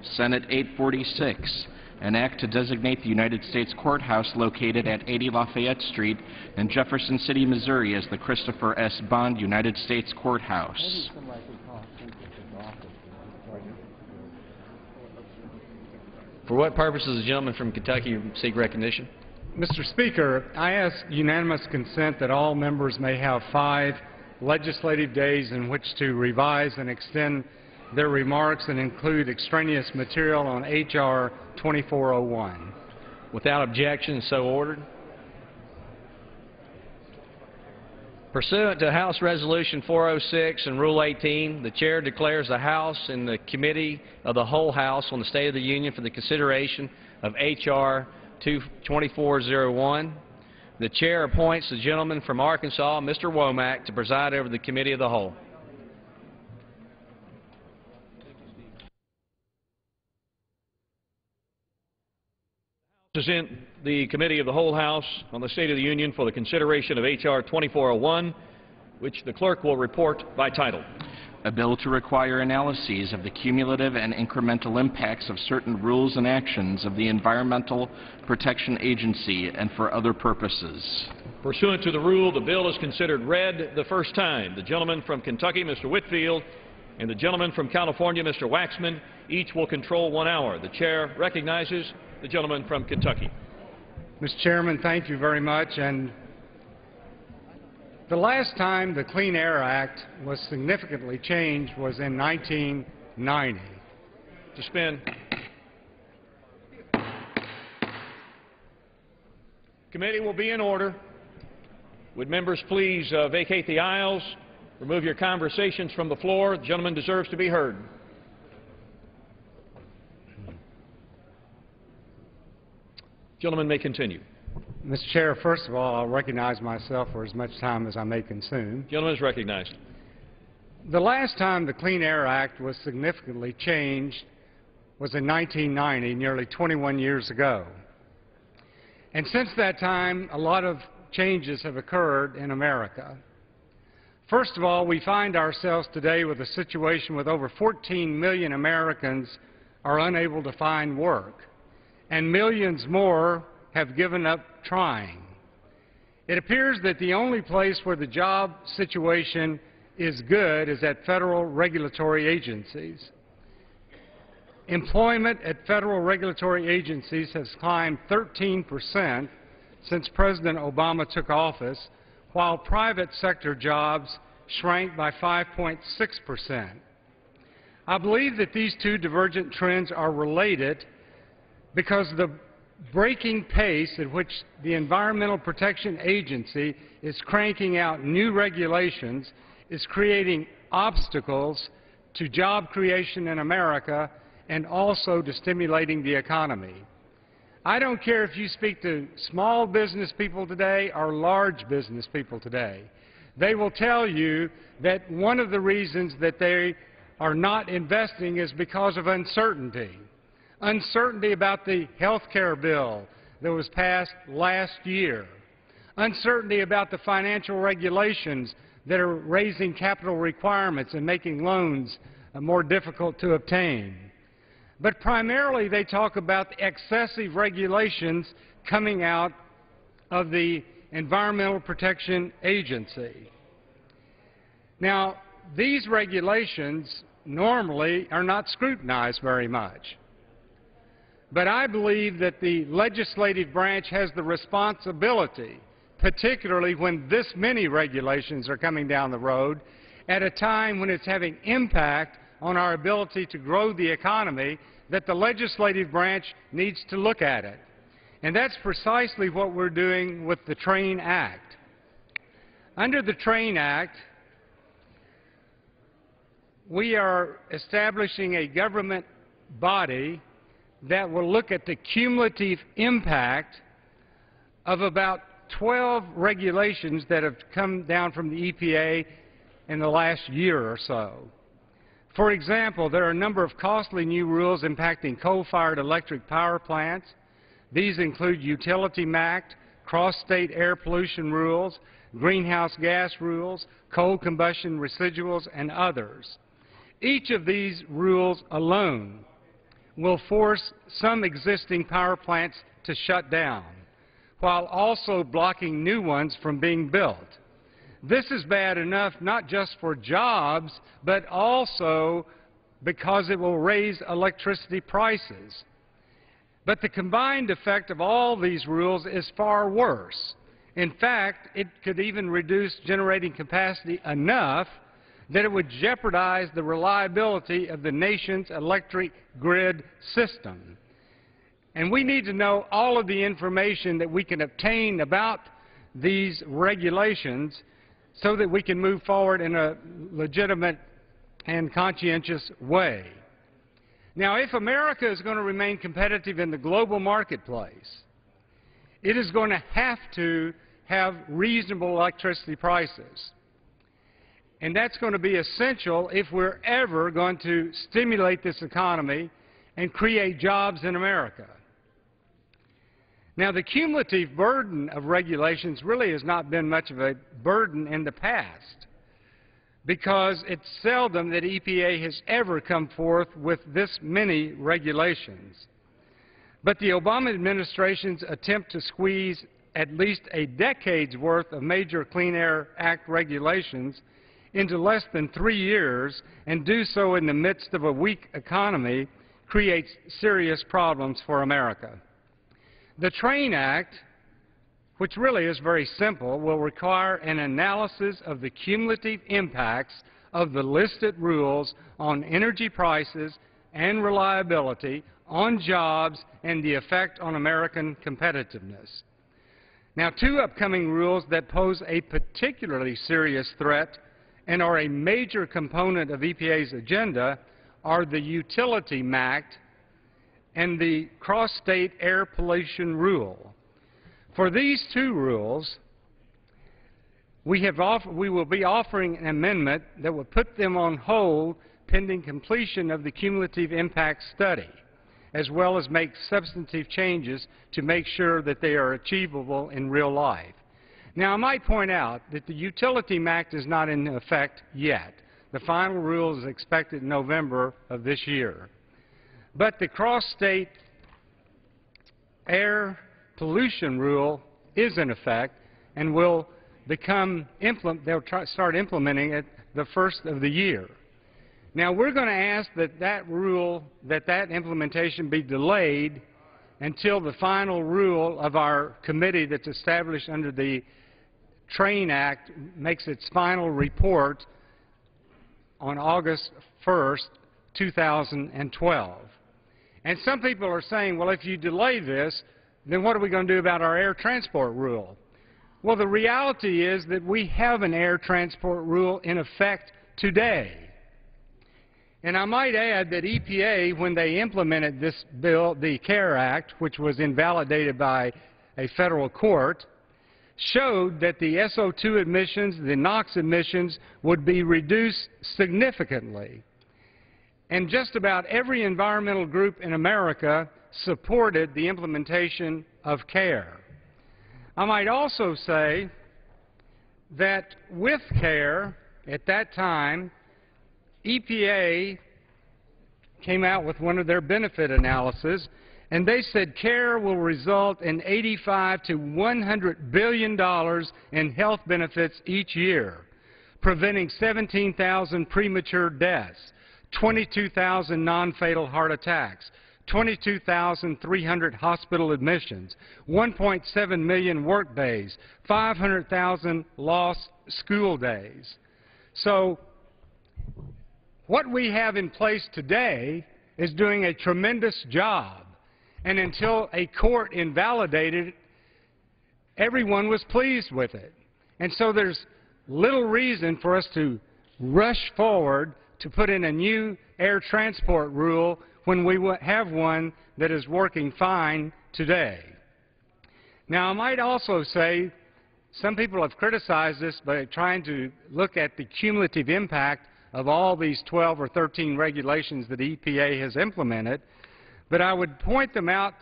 Senate 846, an act to designate the United States Courthouse located at 80 Lafayette Street in Jefferson City, Missouri as the Christopher S. Bond United States Courthouse. For what purpose does the gentleman from Kentucky seek recognition? Mr. Speaker, I ask unanimous consent that all members may have 5 legislative days in which to revise and extend their remarks and include extraneous material on H.R. 2401. Without objection, so ordered. Pursuant to House Resolution 406 and Rule 18, the Chair declares the House and the Committee of the Whole House on the State of the Union for the consideration of H.R. 2401. The Chair appoints the gentleman from Arkansas, Mr. Womack, to preside over the Committee of the Whole. Present the Committee of the Whole House on the State of the Union for the consideration of H.R. 2401, which the clerk will report by title. A bill to require analyses of the cumulative and incremental impacts of certain rules and actions of the Environmental Protection Agency and for other purposes. Pursuant to the rule, the bill is considered read the first time. The gentleman from Kentucky, Mr. Whitfield, and the gentleman from California, Mr. Waxman, each will control 1 hour. The Chair recognizes the gentleman from Kentucky. Mr. Chairman, thank you very much. And the last time the Clean Air Act was significantly changed was in 1990. To spin. Committee will be in order. Would members please vacate the aisles, remove your conversations from the floor. The gentleman deserves to be heard. Gentleman may continue. Mr. Chair, first of all, I'll recognize myself for as much time as I may consume. Gentleman is recognized. The last time the Clean Air Act was significantly changed was in 1990, nearly 21 years ago. And since that time, a lot of changes have occurred in America. First of all, we find ourselves today with a situation with over 14 million Americans are unable to find work, and millions more have given up trying. It appears that the only place where the job situation is good is at federal regulatory agencies. Employment at federal regulatory agencies has climbed 13% since President Obama took office, while private sector jobs shrank by 5.6%. I believe that these two divergent trends are related because the breaking pace at which the Environmental Protection Agency is cranking out new regulations is creating obstacles to job creation in America and also to stimulating the economy. I don't care if you speak to small business people today or large business people today. They will tell you that one of the reasons that they are not investing is because of uncertainty. Uncertainty about the health care bill that was passed last year. Uncertainty about the financial regulations that are raising capital requirements and making loans more difficult to obtain. But primarily they talk about the excessive regulations coming out of the Environmental Protection Agency. Now, these regulations normally are not scrutinized very much. But I believe that the legislative branch has the responsibility, particularly when this many regulations are coming down the road, at a time when it's having impact on our ability to grow the economy, that the legislative branch needs to look at it. And that's precisely what we're doing with the TRAIN Act. Under the TRAIN Act, we are establishing a government body that will look at the cumulative impact of about 12 regulations that have come down from the EPA in the last year or so. For example, there are a number of costly new rules impacting coal-fired electric power plants. These include Utility MACT, cross-state air pollution rules, greenhouse gas rules, coal combustion residuals, and others. Each of these rules alone will force some existing power plants to shut down, while also blocking new ones from being built. This is bad enough not just for jobs, but also because it will raise electricity prices. But the combined effect of all these rules is far worse. In fact, it could even reduce generating capacity enough that it would jeopardize the reliability of the nation's electric grid system. And we need to know all of the information that we can obtain about these regulations so that we can move forward in a legitimate and conscientious way. Now, if America is going to remain competitive in the global marketplace, it is going to have reasonable electricity prices. And that's going to be essential if we're ever going to stimulate this economy and create jobs in America. Now, the cumulative burden of regulations really has not been much of a burden in the past, because it's seldom that EPA has ever come forth with this many regulations. But the Obama administration's attempt to squeeze at least a decade's worth of major Clean Air Act regulations into less than 3 years, and do so in the midst of a weak economy, creates serious problems for America. The TRAIN Act, which really is very simple, will require an analysis of the cumulative impacts of the listed rules on energy prices and reliability, on jobs, and the effect on American competitiveness. Now, two upcoming rules that pose a particularly serious threat and are a major component of EPA's agenda are the Utility MACT and the Cross-State Air Pollution Rule. For these two rules, we will be offering an amendment that will put them on hold pending completion of the cumulative impact study, as well as make substantive changes to make sure that they are achievable in real life. Now, I might point out that the Utility MACT is not in effect yet. The final rule is expected in November of this year. But the Cross-State Air Pollution Rule is in effect and will they'll start implementing it the first of the year. Now, we're going to ask that that implementation be delayed until the final rule of our committee that's established under the TRAIN Act makes its final report on August 1st, 2012. And some people are saying, well, if you delay this, then what are we going to do about our air transport rule? Well, the reality is that we have an air transport rule in effect today. And I might add that EPA, when they implemented this bill, the CARE Act, which was invalidated by a federal court, showed that the SO2 emissions, the NOx emissions, would be reduced significantly. And just about every environmental group in America supported the implementation of CARE. I might also say that with CARE, at that time, EPA came out with one of their benefit analyses, and they said CARE will result in $85 to $100 billion in health benefits each year, preventing 17,000 premature deaths, 22,000 non-fatal heart attacks, 22,300 hospital admissions, 1.7 million work days, 500,000 lost school days. So what we have in place today is doing a tremendous job. And until a court invalidated it, everyone was pleased with it. And so there's little reason for us to rush forward to put in a new air transport rule when we have one that is working fine today. Now, I might also say some people have criticized this by trying to look at the cumulative impact of all these 12 or 13 regulations that EPA has implemented. But I would point out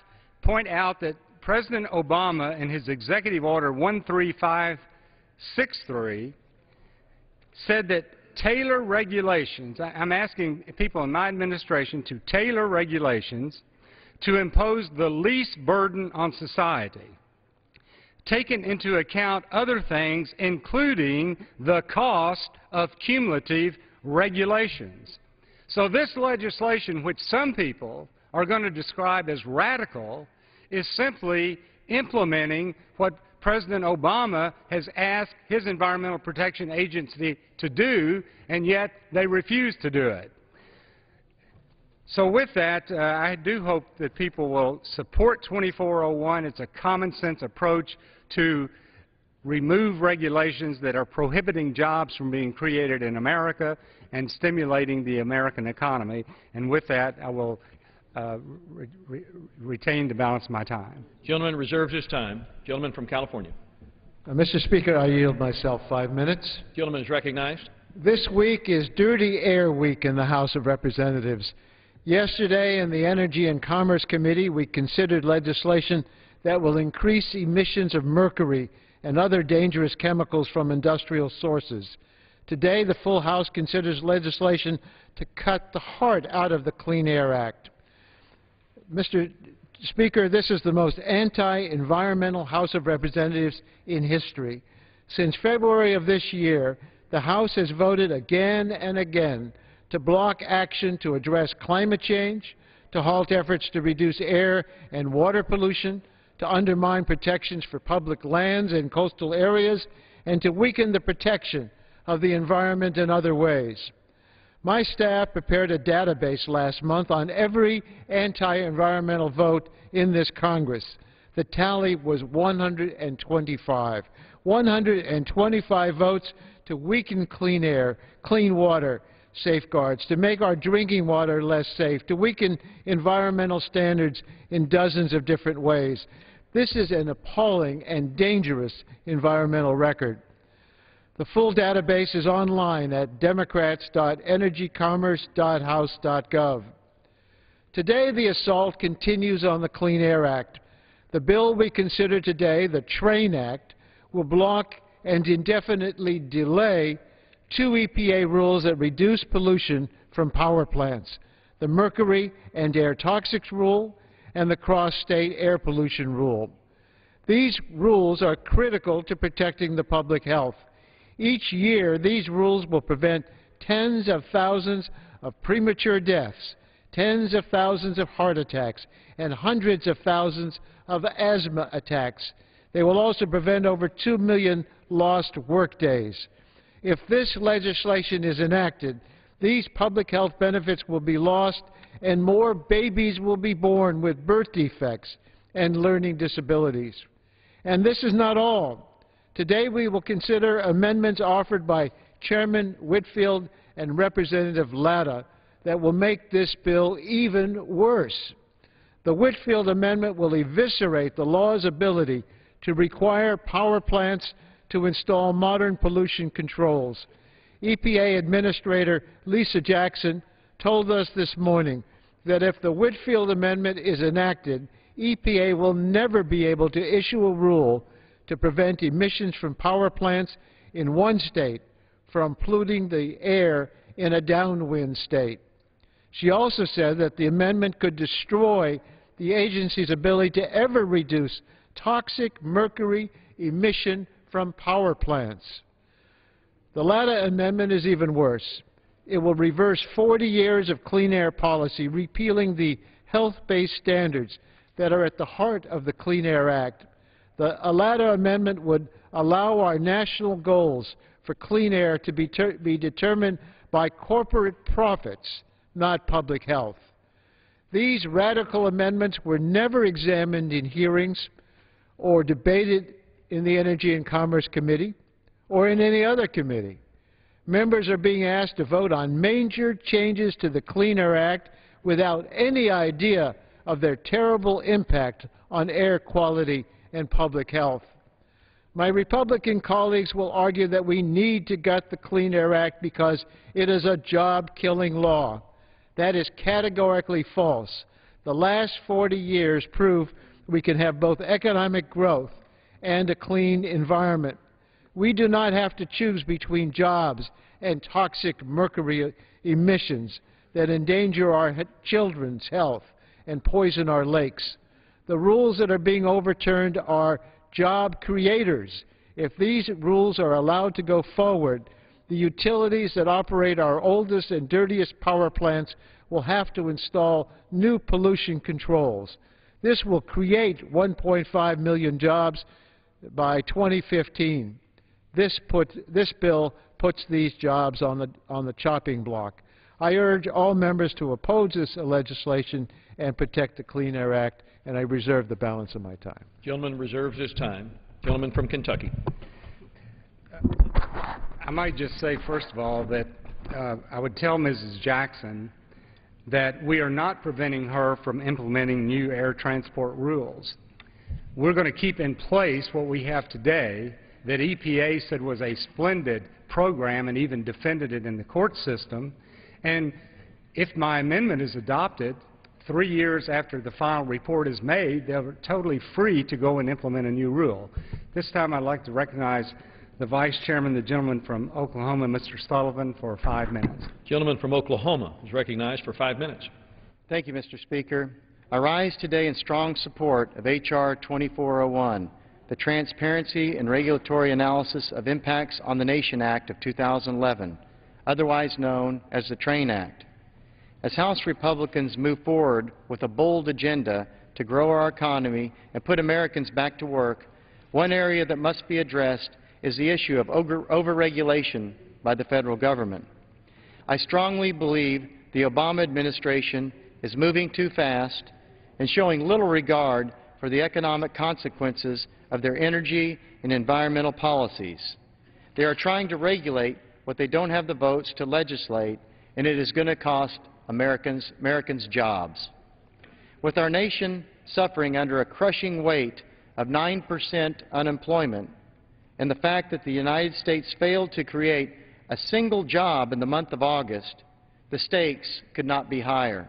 that President Obama, in his Executive Order 13563, said that tailor regulations. I'm asking people in my administration to tailor regulations to impose the least burden on society, taking into account other things, including the cost of cumulative regulations. So this legislation, which some people are going to describe as radical, is simply implementing what President Obama has asked his Environmental Protection Agency to do, and yet they refuse to do it. So with that, I do hope that people will support 2401. It's a common-sense approach to remove regulations that are prohibiting jobs from being created in America and stimulating the American economy. And with that, I will retain the balance of my time. Gentleman reserves his time. Gentleman from California. Mr. Speaker, I yield myself 5 minutes. Gentleman is recognized. This week is Dirty Air Week in the House of Representatives. Yesterday in the Energy and Commerce Committee, we considered legislation that will increase emissions of mercury and other dangerous chemicals from industrial sources. Today, the full House considers legislation to cut the heart out of the Clean Air Act. Mr. Speaker, this is the most anti-environmental House of Representatives in history. Since February of this year, the House has voted again and again to block action to address climate change, to halt efforts to reduce air and water pollution, to undermine protections for public lands and coastal areas, and to weaken the protection of the environment in other ways. My staff prepared a database last month on every anti-environmental vote in this Congress. The tally was 125. 125 votes to weaken clean air, clean water safeguards, to make our drinking water less safe, to weaken environmental standards in dozens of different ways. This is an appalling and dangerous environmental record. The full database is online at democrats.energycommerce.house.gov. Today, the assault continues on the Clean Air Act. The bill we consider today, the TRAIN Act, will block and indefinitely delay 2 EPA rules that reduce pollution from power plants, the Mercury and Air Toxics Rule and the Cross-State Air Pollution Rule. These rules are critical to protecting the public health. Each year, these rules will prevent tens of thousands of premature deaths, tens of thousands of heart attacks, and hundreds of thousands of asthma attacks. They will also prevent over 2 million lost workdays. If this legislation is enacted, these public health benefits will be lost and more babies will be born with birth defects and learning disabilities. And this is not all. Today we will consider amendments offered by Chairman Whitfield and Representative Latta that will make this bill even worse. The Whitfield amendment will eviscerate the law's ability to require power plants to install modern pollution controls. EPA Administrator Lisa Jackson told us this morning that if the Whitfield amendment is enacted, EPA will never be able to issue a rule to prevent emissions from power plants in one state from polluting the air in a downwind state. She also said that the amendment could destroy the agency's ability to ever reduce toxic mercury emission from power plants. The Latta amendment is even worse. It will reverse 40 years of clean air policy, repealing the health-based standards that are at the heart of the Clean Air Act. The Latta amendment would allow our national goals for clean air to be determined by corporate profits, not public health. These radical amendments were never examined in hearings or debated in the Energy and Commerce Committee or in any other committee. Members are being asked to vote on major changes to the Clean Air Act without any idea of their terrible impact on air quality and public health. My Republican colleagues will argue that we need to gut the Clean Air Act because it is a job-killing law. That is categorically false. The last 40 years prove we can have both economic growth and a clean environment. We do not have to choose between jobs and toxic mercury emissions that endanger our children's health and poison our lakes. The rules that are being overturned are job creators. If these rules are allowed to go forward, the utilities that operate our oldest and dirtiest power plants will have to install new pollution controls. This will create 1.5 million jobs by 2015. This bill puts these jobs on the chopping block. I urge all members to oppose this legislation and protect the Clean Air Act, and I reserve the balance of my time. Gentleman reserves his time. Gentleman from Kentucky. I might just say, first of all, that I would tell Mrs. Jackson that we are not preventing her from implementing new air transport rules. We're going to keep in place what we have today that EPA said was a splendid program and even defended it in the court system. And if my amendment is adopted, 3 years after the final report is made, they're totally free to go and implement a new rule. This time I'd like to recognize the Vice Chairman, the gentleman from Oklahoma, Mr. Sullivan, for 5 minutes. Gentleman from Oklahoma is recognized for 5 minutes. Thank you, Mr. Speaker. I rise today in strong support of H.R. 2401, the Transparency and Regulatory Analysis of Impacts on the Nation Act of 2011, otherwise known as the TRAIN Act. As House Republicans move forward with a bold agenda to grow our economy and put Americans back to work, one area that must be addressed is the issue of overregulation by the federal government. I strongly believe the Obama administration is moving too fast and showing little regard for the economic consequences of their energy and environmental policies. They are trying to regulate what they don't have the votes to legislate, and it is going to cost Americans jobs. With our nation suffering under a crushing weight of 9% unemployment, and the fact that the United States failed to create a single job in the month of August, the stakes could not be higher.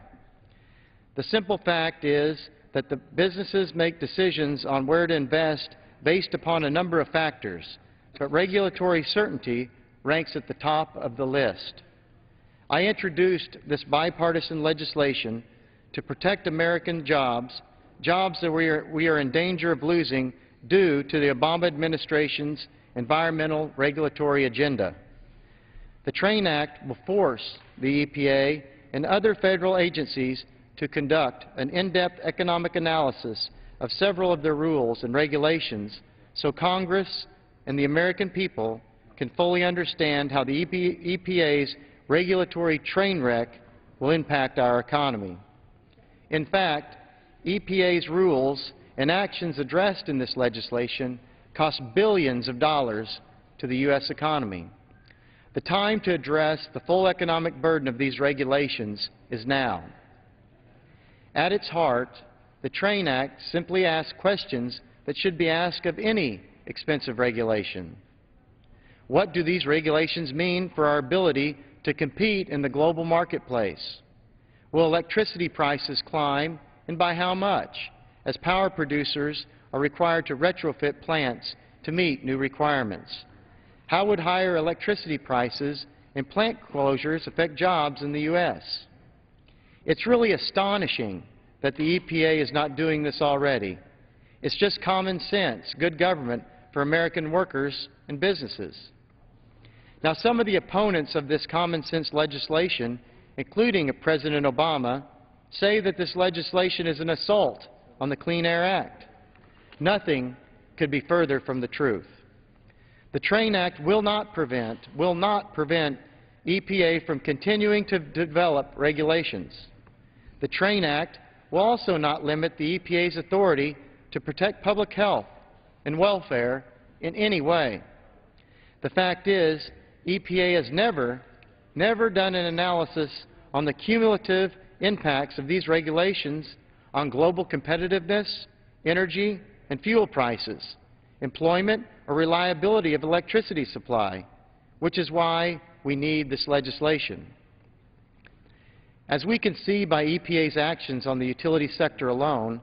The simple fact is that the businesses make decisions on where to invest based upon a number of factors, but regulatory certainty ranks at the top of the list. I introduced this bipartisan legislation to protect American jobs, jobs that we are in danger of losing due to the Obama administration's environmental regulatory agenda. The TRAIN Act will force the EPA and other federal agencies to conduct an in-depth economic analysis of several of their rules and regulations so Congress and the American people can fully understand how the EPA's regulatory train wreck will impact our economy. In fact, EPA's rules and actions addressed in this legislation cost billions of dollars to the U.S. economy. The time to address the full economic burden of these regulations is now. At its heart, the TRAIN Act simply asks questions that should be asked of any expensive regulation. What do these regulations mean for our ability to compete in the global marketplace? Will electricity prices climb, and by how much, as power producers are required to retrofit plants to meet new requirements? How would higher electricity prices and plant closures affect jobs in the U.S.? It's really astonishing that the EPA is not doing this already. It's just common sense, good government for American workers and businesses. Now, some of the opponents of this common sense legislation, including President Obama, say that this legislation is an assault on the Clean Air Act. Nothing could be further from the truth. The TRAIN Act will not prevent EPA from continuing to develop regulations. The TRAIN Act will also not limit the EPA's authority to protect public health and welfare in any way. The fact is, EPA has never done an analysis on the cumulative impacts of these regulations on global competitiveness, energy and fuel prices, employment or reliability of electricity supply, which is why we need this legislation. As we can see by EPA's actions on the utility sector alone,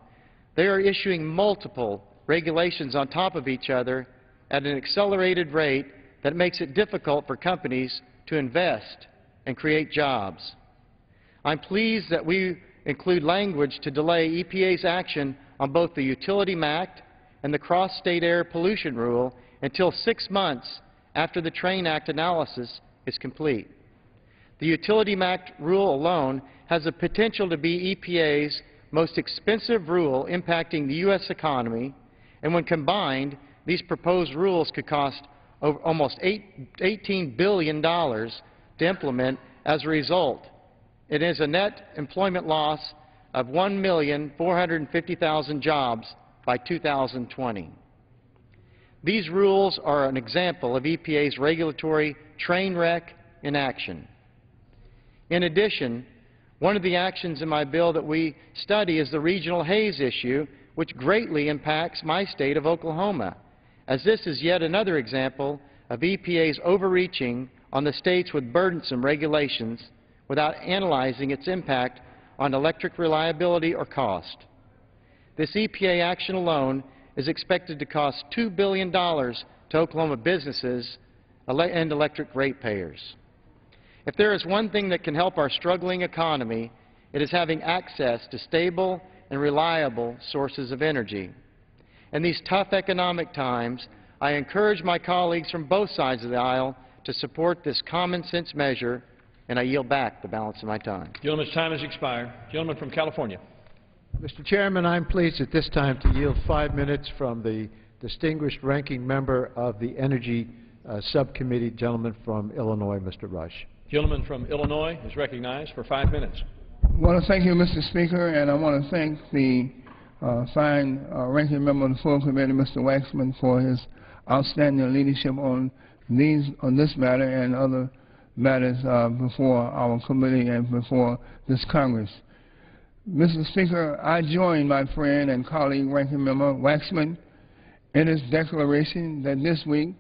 they are issuing multiple regulations on top of each other at an accelerated rate that makes it difficult for companies to invest and create jobs. I'm pleased that we include language to delay EPA's action on both the Utility MACT and the Cross-State Air Pollution Rule until 6 months after the Train Act analysis is complete. The Utility MACT rule alone has the potential to be EPA's most expensive rule impacting the U.S. economy, and when combined, these proposed rules could cost almost $18 billion to implement as a result. It is a net employment loss of 1,450,000 jobs by 2020. These rules are an example of EPA's regulatory train wreck in action. In addition, one of the actions in my bill that we study is the regional haze issue, which greatly impacts my state of Oklahoma, as this is yet another example of EPA's overreaching on the states with burdensome regulations without analyzing its impact on electric reliability or cost. This EPA action alone is expected to cost $2 billion to Oklahoma businesses and electric ratepayers. If there is one thing that can help our struggling economy, it is having access to stable and reliable sources of energy. In these tough economic times, I encourage my colleagues from both sides of the aisle to support this common-sense measure, and I yield back the balance of my time. Gentleman's time has expired. Gentleman from California. Mr. Chairman, I'm pleased at this time to yield 5 minutes from the distinguished ranking member of the Energy Subcommittee, gentleman from Illinois, Mr. Rush. Gentleman from Illinois is recognized for 5 minutes. I want to thank you, Mr. Speaker, and I want to thank the fine ranking member of the full committee, Mr. Waxman, for his outstanding leadership on this matter and other matters before our committee and before this Congress. Mr. Speaker, I join my friend and colleague, ranking member Waxman, in his declaration that this week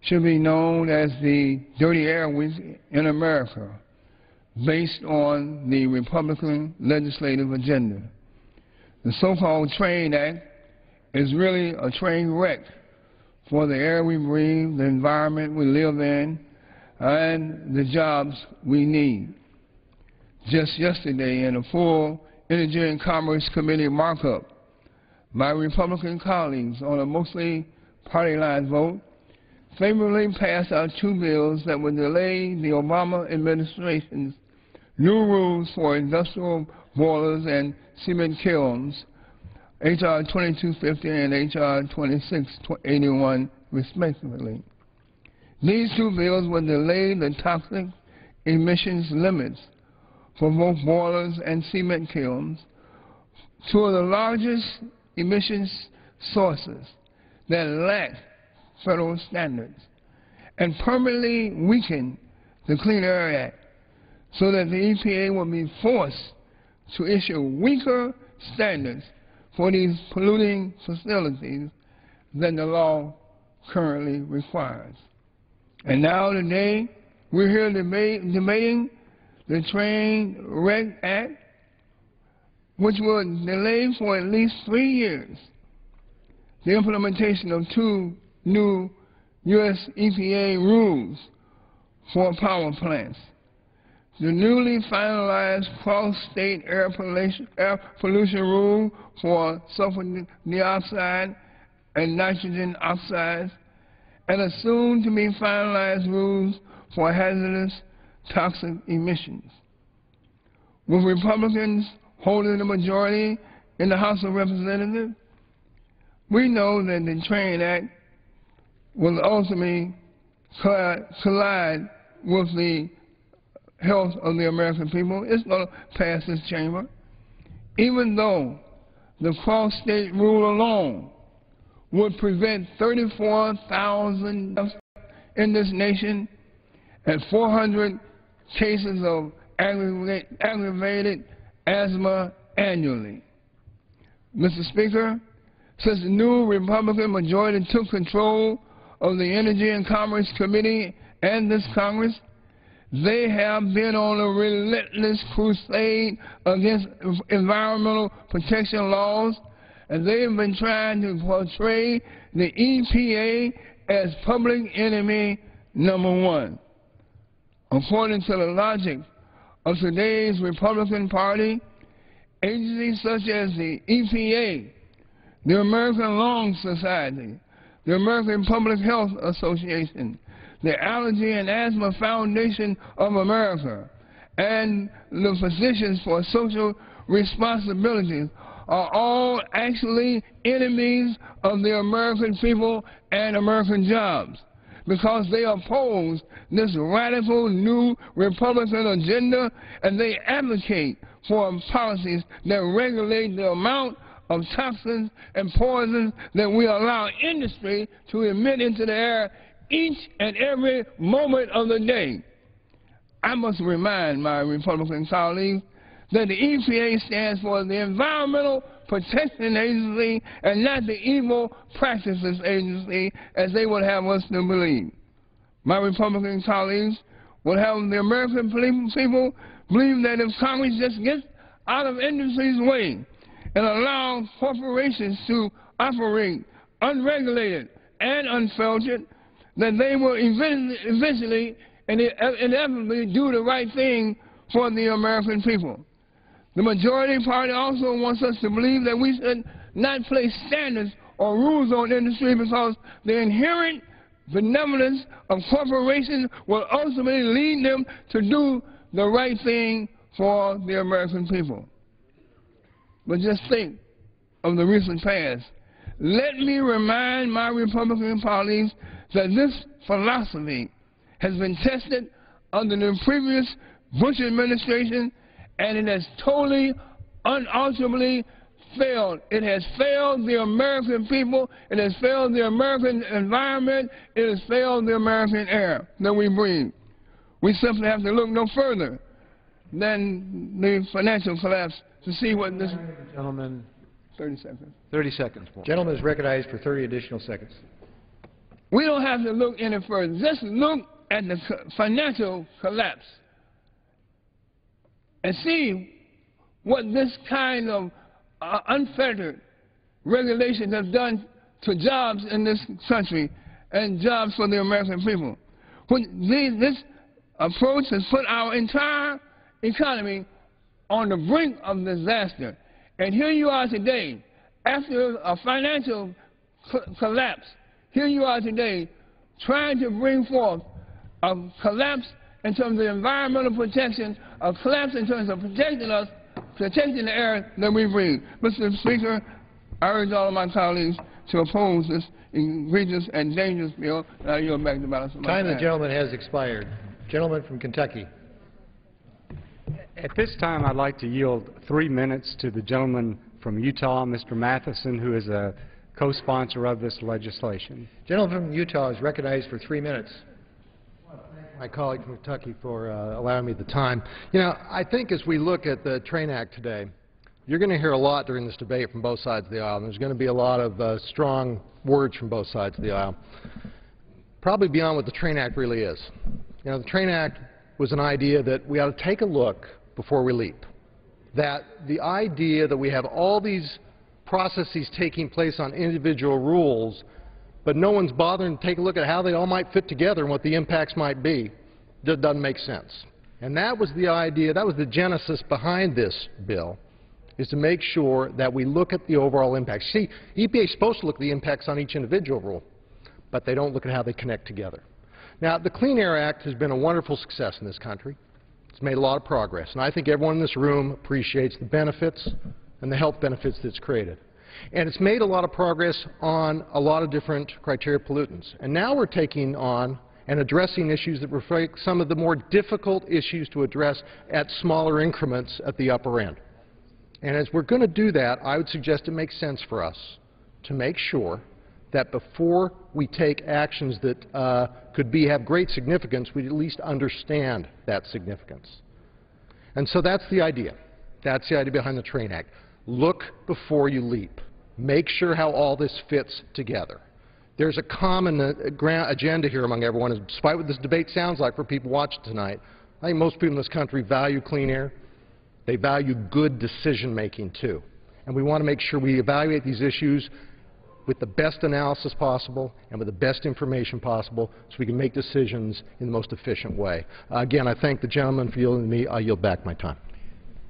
should be known as the Dirty Air Week in America, based on the Republican legislative agenda. The so-called Train Act is really a train wreck for the air we breathe, the environment we live in, and the jobs we need. Just yesterday, in a full Energy and Commerce Committee markup, my Republican colleagues, on a mostly party-line vote, favorably passed out 2 bills that would delay the Obama administration's new rules for industrial boilers and cement kilns, H.R. 2250 and H.R. 2681, respectively. These 2 bills would delay the toxic emissions limits for both boilers and cement kilns, 2 of the largest emissions sources that lack federal standards, and permanently weaken the Clean Air Act so that the EPA will be forced to issue weaker standards for these polluting facilities than the law currently requires. And now today, we're here debating the Train Wreck Act, which will delay for at least 3 years the implementation of 2 new U.S. EPA rules for power plants. The newly finalized cross-state air pollution rule for sulfur dioxide and nitrogen oxides, and the soon-to-be finalized rules for hazardous toxic emissions. With Republicans holding the majority in the House of Representatives, we know that the Train Act will ultimately collide with the health of the American people. It's going to pass this chamber, even though the cross-state rule alone would prevent 34,000 deaths in this nation and 400 cases of aggravated asthma annually. Mr. Speaker, since the new Republican majority took control of the Energy and Commerce Committee and this Congress, they have been on a relentless crusade against environmental protection laws, and they have been trying to portray the EPA as public enemy number one. According to the logic of today's Republican Party, agencies such as the EPA, the American Lung Society, the American Public Health Association, the Allergy and Asthma Foundation of America, and the Physicians for Social Responsibility are all actually enemies of the American people and American jobs, because they oppose this radical new Republican agenda, and they advocate for policies that regulate the amount of toxins and poisons that we allow industry to emit into the air each and every moment of the day. I must remind my Republican colleagues that the EPA stands for the Environmental Protection Agency and not the Evil Practices Agency, as they would have us to believe. My Republican colleagues would have the American people believe that if Congress just gets out of industry's way and allow corporations to operate unregulated and unfiltered, that they will eventually and inevitably do the right thing for the American people. The majority party also wants us to believe that we should not place standards or rules on industry, because the inherent benevolence of corporations will ultimately lead them to do the right thing for the American people. But just think of the recent past. Let me remind my Republican colleagues that this philosophy has been tested under the previous Bush administration, and it has totally, unalterably failed. It has failed the American people. It has failed the American environment. It has failed the American air that we breathe. We simply have to look no further than the financial collapse to see what this... Gentleman, 30 seconds. 30 seconds more. Gentleman is recognized for 30 additional seconds. We don't have to look any further. Just look at the financial collapse and see what this kind of unfettered regulation has done to jobs in this country and jobs for the American people. This approach has put our entire economy on the brink of disaster. And here you are today, after a financial collapse, here you are today trying to bring forth a collapse in terms of environmental protection, a collapse in terms of protecting us, protecting the air that we breathe. Mr. Speaker, I urge all of my colleagues to oppose this egregious and dangerous bill, and I yield back the balance of my time. Time of the gentleman has expired. Gentleman from Kentucky. At this time, I'd like to yield 3 minutes to the gentleman from Utah, Mr. Matheson, who is a co-sponsor of this legislation. Gentleman from Utah is recognized for 3 minutes. My colleague from Kentucky for allowing me the time. You know, I think as we look at the TRAIN Act today, you're going to hear a lot during this debate from both sides of the aisle, and there's going to be a lot of strong words from both sides of the aisle, probably beyond what the TRAIN Act really is. You know, the TRAIN Act was an idea that we ought to take a look before we leap, that the idea that we have all these processes taking place on individual rules, but no one's bothering to take a look at how they all might fit together and what the impacts might be, that doesn't make sense. And that was the idea, that was the genesis behind this bill, is to make sure that we look at the overall impacts. See, EPA is supposed to look at the impacts on each individual rule, but they don't look at how they connect together. Now, the Clean Air Act has been a wonderful success in this country. It's made a lot of progress, and I think everyone in this room appreciates the benefits and the health benefits that it's created. And it's made a lot of progress on a lot of different criteria pollutants. And now we're taking on and addressing issues that reflect some of the more difficult issues to address at smaller increments at the upper end. And as we're going to do that, I would suggest it makes sense for us to make sure that before we take actions that could have great significance, we at least understand that significance. And so that's the idea. That's the idea behind the TRAIN Act. Look before you leap. Make sure how all this fits together. There's a common agenda here among everyone, and despite what this debate sounds like for people watching tonight. I think most people in this country value clean air. They value good decision-making, too. And we want to make sure we evaluate these issues with the best analysis possible and with the best information possible so we can make decisions in the most efficient way. Again, I thank the gentleman for yielding to me. I yield back my time.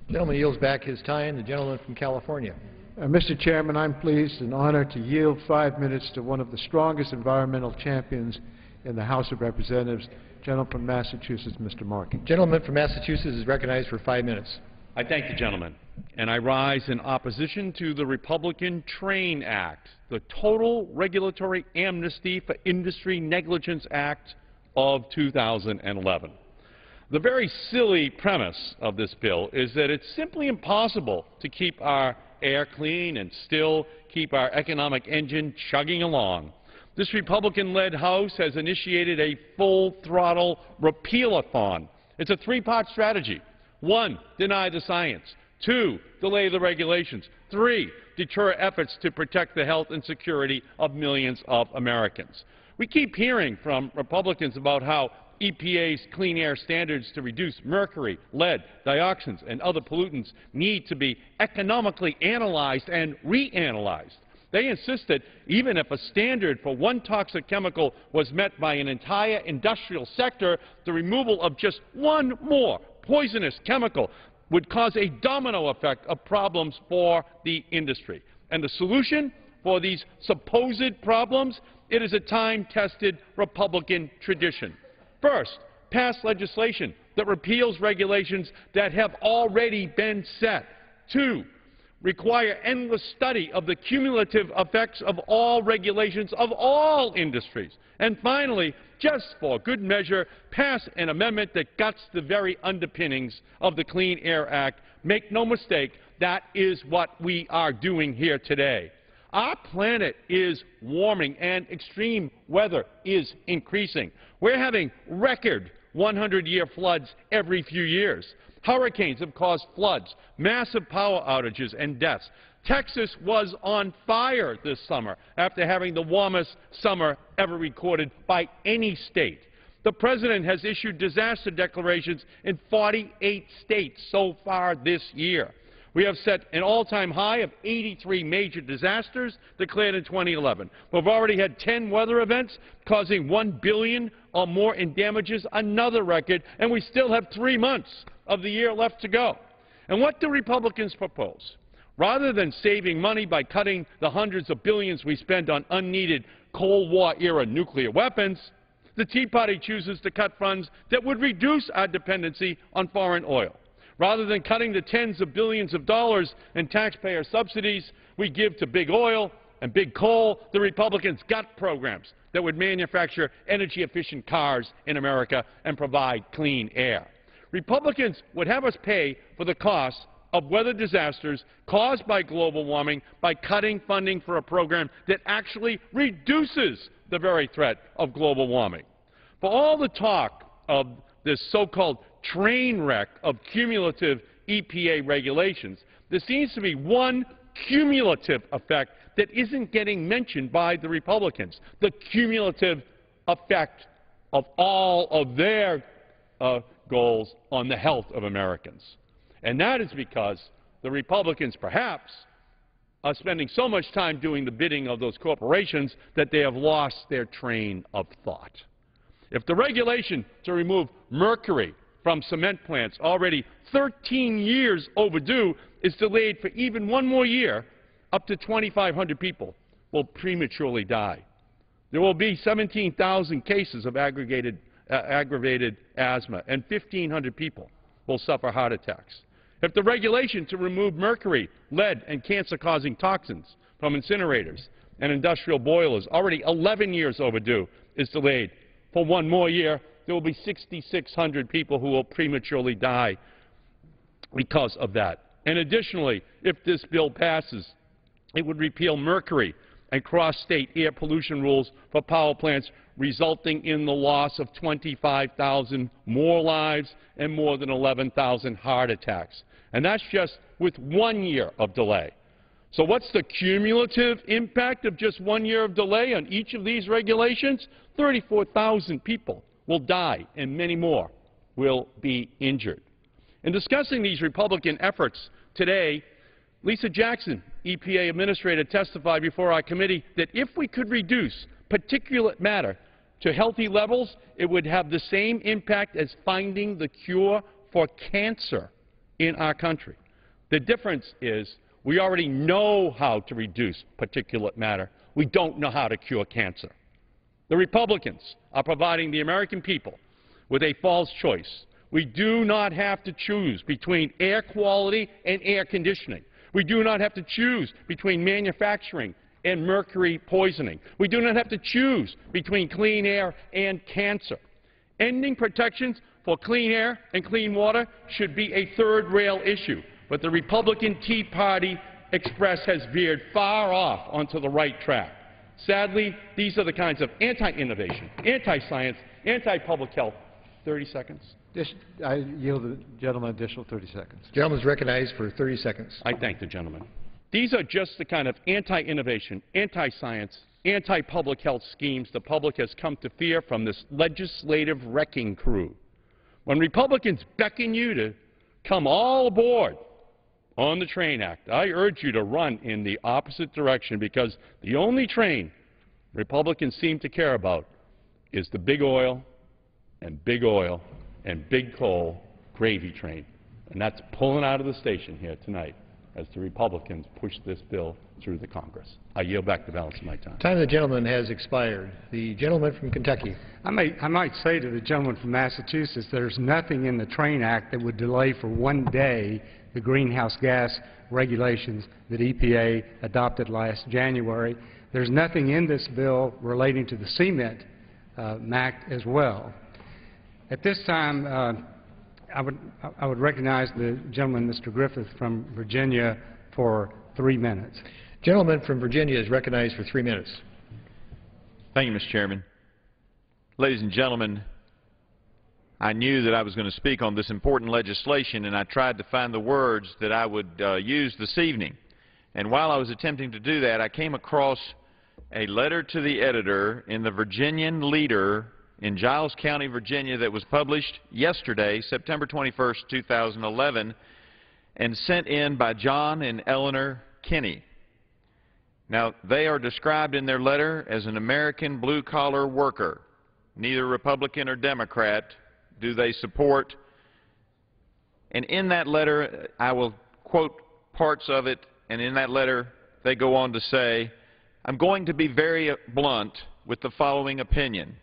The gentleman yields back his time. The gentleman from California. Mr. Chairman, I'm pleased and honored to yield 5 minutes to one of the strongest environmental champions in the House of Representatives, gentleman from Massachusetts, Mr. Markey. Gentleman from Massachusetts is recognized for 5 minutes. I thank the gentleman, and I rise in opposition to the Republican Train Act, the Total Regulatory Amnesty for Industry Negligence Act of 2011. The very silly premise of this bill is that it's simply impossible to keep our air clean and still keep our economic engine chugging along. This Republican-led House has initiated a full-throttle repeal-a-thon. It's a three-part strategy. 1, deny the science. 2, delay the regulations. 3, deter efforts to protect the health and security of millions of Americans. We keep hearing from Republicans about how EPA's clean air standards to reduce mercury, lead, dioxins, and other pollutants need to be economically analyzed and reanalyzed. They insist that even if a standard for one toxic chemical was met by an entire industrial sector, the removal of just one more poisonous chemical would cause a domino effect of problems for the industry. And the solution for these supposed problems? It is a time-tested Republican tradition. First, pass legislation that repeals regulations that have already been set. 2, require endless study of the cumulative effects of all regulations of all industries. And finally, just for good measure, pass an amendment that guts the very underpinnings of the Clean Air Act. Make no mistake, that is what we are doing here today. Our planet is warming and extreme weather is increasing. We're having record 100-year floods every few years. Hurricanes have caused floods, massive power outages, and deaths. Texas was on fire this summer after having the warmest summer ever recorded by any state. The President has issued disaster declarations in 48 states so far this year. We have set an all-time high of 83 major disasters declared in 2011. We've already had 10 weather events causing $1 billion or more in damages, another record, and we still have 3 months of the year left to go. And what do Republicans propose? Rather than saving money by cutting the hundreds of billions we spend on unneeded Cold War-era nuclear weapons, the Tea Party chooses to cut funds that would reduce our dependency on foreign oil. Rather than cutting the tens of billions of dollars in taxpayer subsidies we give to big oil and big coal, the Republicans gut programs that would manufacture energy-efficient cars in America and provide clean air. Republicans would have us pay for the cost of weather disasters caused by global warming by cutting funding for a program that actually reduces the very threat of global warming. For all the talk of this so-called train wreck of cumulative EPA regulations, there seems to be one cumulative effect that isn't getting mentioned by the Republicans, the cumulative effect of all of their goals on the health of Americans. And that is because the Republicans perhaps are spending so much time doing the bidding of those corporations that they have lost their train of thought. If the regulation to remove mercury from cement plants, already 13 years overdue, is delayed for even one more year, up to 2,500 people will prematurely die. There will be 17,000 cases of aggravated asthma, and 1,500 people will suffer heart attacks. If the regulation to remove mercury, lead, and cancer-causing toxins from incinerators and industrial boilers, already 11 years overdue, is delayed for one more year, there will be 6,600 people who will prematurely die because of that. And additionally, if this bill passes, it would repeal mercury and cross-state air pollution rules for power plants, resulting in the loss of 25,000 more lives and more than 11,000 heart attacks. And that's just with 1 year of delay. So what's the cumulative impact of just 1 year of delay on each of these regulations? 34,000 people will die, and many more will be injured. In discussing these Republican efforts today, Lisa Jackson, EPA Administrator, testified before our committee that if we could reduce particulate matter to healthy levels, it would have the same impact as finding the cure for cancer in our country. The difference is we already know how to reduce particulate matter. We don't know how to cure cancer. The Republicans are providing the American people with a false choice. We do not have to choose between air quality and air conditioning. We do not have to choose between manufacturing and mercury poisoning. We do not have to choose between clean air and cancer. Ending protections for clean air and clean water should be a third-rail issue, but the Republican Tea Party Express has veered far off onto the right track. Sadly, these are the kinds of anti-innovation, anti-science, anti-public health. 30 seconds. I yield the gentleman additional 30 seconds. The gentleman is recognized for 30 seconds. I thank the gentleman. These are just the kind of anti-innovation, anti-science, anti-public health schemes the public has come to fear from this legislative wrecking crew. When Republicans beckon you to come all aboard on the TRAIN Act, I urge you to run in the opposite direction, because the only train Republicans seem to care about is the big oil and big coal gravy train. And that's pulling out of the station here tonight as the Republicans push this bill through the Congress. I yield back the balance of my time. Time of the gentleman has expired. The gentleman from Kentucky. I might say to the gentleman from Massachusetts, there's nothing in the TRAIN Act that would delay for one day the greenhouse gas regulations that EPA adopted last January. There's nothing in this bill relating to the cement Act as well. At this time, I would recognize the gentleman, Mr. Griffith, from Virginia, for 3 minutes. Gentleman from Virginia is recognized for 3 minutes. Thank you, Mr. Chairman. Ladies and gentlemen, I knew that I was going to speak on this important legislation, and I tried to find the words that I would use this evening. And while I was attempting to do that, I came across a letter to the editor in the Virginian Leader in Giles County, Virginia, that was published yesterday, September 21st, 2011, and sent in by John and Eleanor Kinney. Now, they are described in their letter as an American blue-collar worker. Neither Republican or Democrat do they support. And in that letter, I will quote parts of it, and in that letter, they go on to say, I'm going to be very blunt with the following opinion.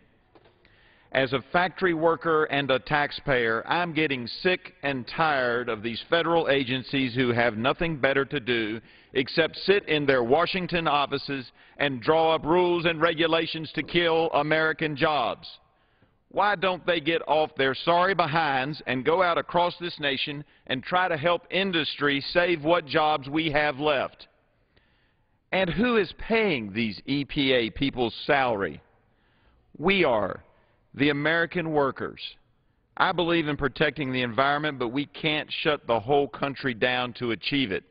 As a factory worker and a taxpayer, I'm getting sick and tired of these federal agencies who have nothing better to do except sit in their Washington offices and draw up rules and regulations to kill American jobs. Why don't they get off their sorry behinds and go out across this nation and try to help industry save what jobs we have left? And who is paying these EPA people's salary? We are. The American workers. I believe in protecting the environment, but we can't shut the whole country down to achieve it.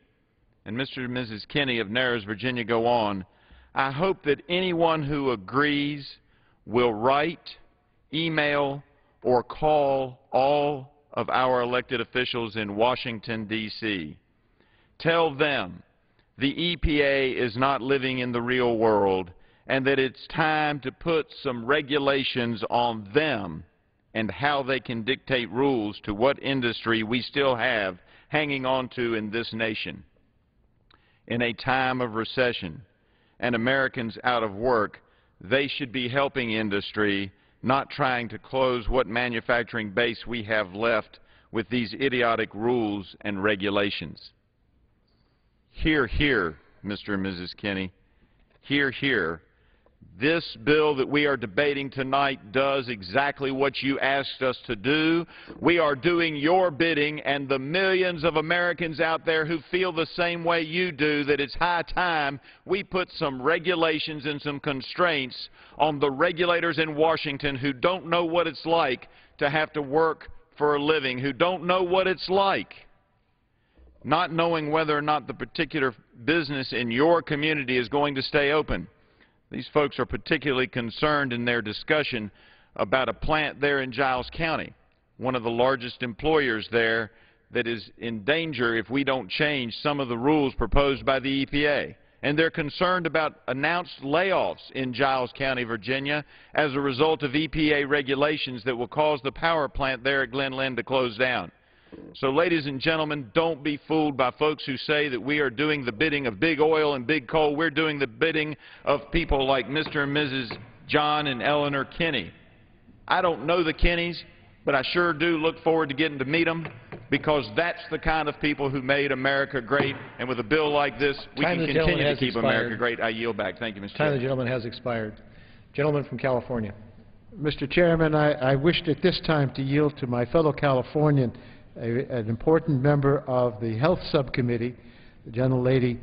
And Mr. and Mrs. Kinney of Narrows, Virginia go on, I hope that anyone who agrees will write, email, or call all of our elected officials in Washington, D.C. Tell them the EPA is not living in the real world, and that it's time to put some regulations on them and how they can dictate rules to what industry we still have hanging on to in this nation. In a time of recession and Americans out of work, they should be helping industry, not trying to close what manufacturing base we have left with these idiotic rules and regulations. Hear, hear, Mr. and Mrs. Kinney. Hear, hear. This bill that we are debating tonight does exactly what you asked us to do. We are doing your bidding, and the millions of Americans out there who feel the same way you do, that it's high time we put some regulations and some constraints on the regulators in Washington who don't know what it's like to have to work for a living, who don't know what it's like not knowing whether or not the particular business in your community is going to stay open. These folks are particularly concerned in their discussion about a plant there in Giles County, one of the largest employers there that is in danger if we don't change some of the rules proposed by the EPA. And they're concerned about announced layoffs in Giles County, Virginia, as a result of EPA regulations that will cause the power plant there at Glen Lynn to close down. So, ladies and gentlemen, don't be fooled by folks who say that we are doing the bidding of big oil and big coal. We're doing the bidding of people like Mr. and Mrs. John and Eleanor Kinney. I don't know the Kinneys, but I sure do look forward to getting to meet them, because that's the kind of people who made America great. And with a bill like this, we can continue to keep America great. I yield back. Thank you, Mr. Chairman. Time of the gentleman has expired. Gentleman from California. Mr. Chairman, I wished at this time to yield to my fellow Californian, an important member of the Health Subcommittee, the gentlelady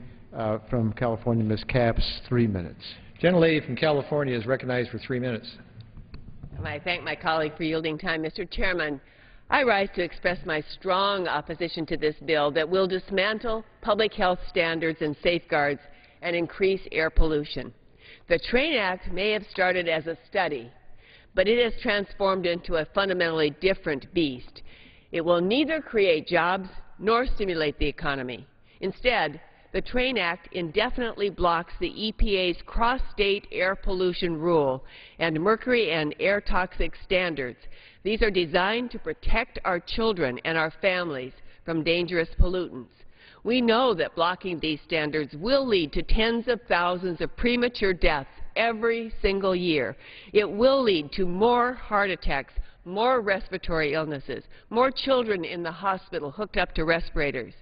from California, Ms. Capps, 3 minutes. Gentlelady from California is recognized for 3 minutes. I thank my colleague for yielding time. Mr. Chairman, I rise to express my strong opposition to this bill that will dismantle public health standards and safeguards and increase air pollution. The TRAIN Act may have started as a study, but it has transformed into a fundamentally different beast. It will neither create jobs nor stimulate the economy. Instead, the TRAIN Act indefinitely blocks the EPA's cross-state air pollution rule and mercury and air toxic standards. These are designed to protect our children and our families from dangerous pollutants. We know that blocking these standards will lead to tens of thousands of premature deaths every single year. It will lead to more heart attacks, more respiratory illnesses, more children in the hospital hooked up to respirators.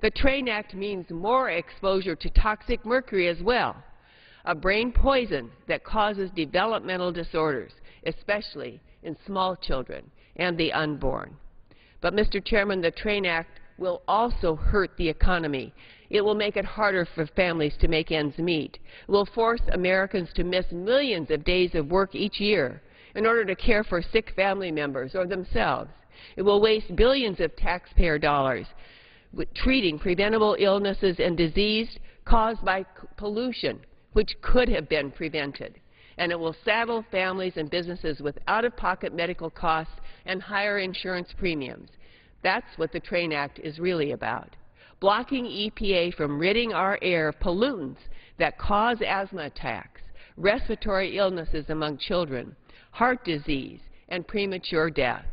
The TRAIN Act means more exposure to toxic mercury as well, a brain poison that causes developmental disorders, especially in small children and the unborn. But, Mr. Chairman, the TRAIN Act will also hurt the economy. It will make it harder for families to make ends meet. It will force Americans to miss millions of days of work each year in order to care for sick family members or themselves. It will waste billions of taxpayer dollars treating preventable illnesses and disease caused by pollution, which could have been prevented. And it will saddle families and businesses with out-of-pocket medical costs and higher insurance premiums. That's what the TRAIN Act is really about. Blocking EPA from ridding our air of pollutants that cause asthma attacks, respiratory illnesses among children, heart disease, and premature deaths.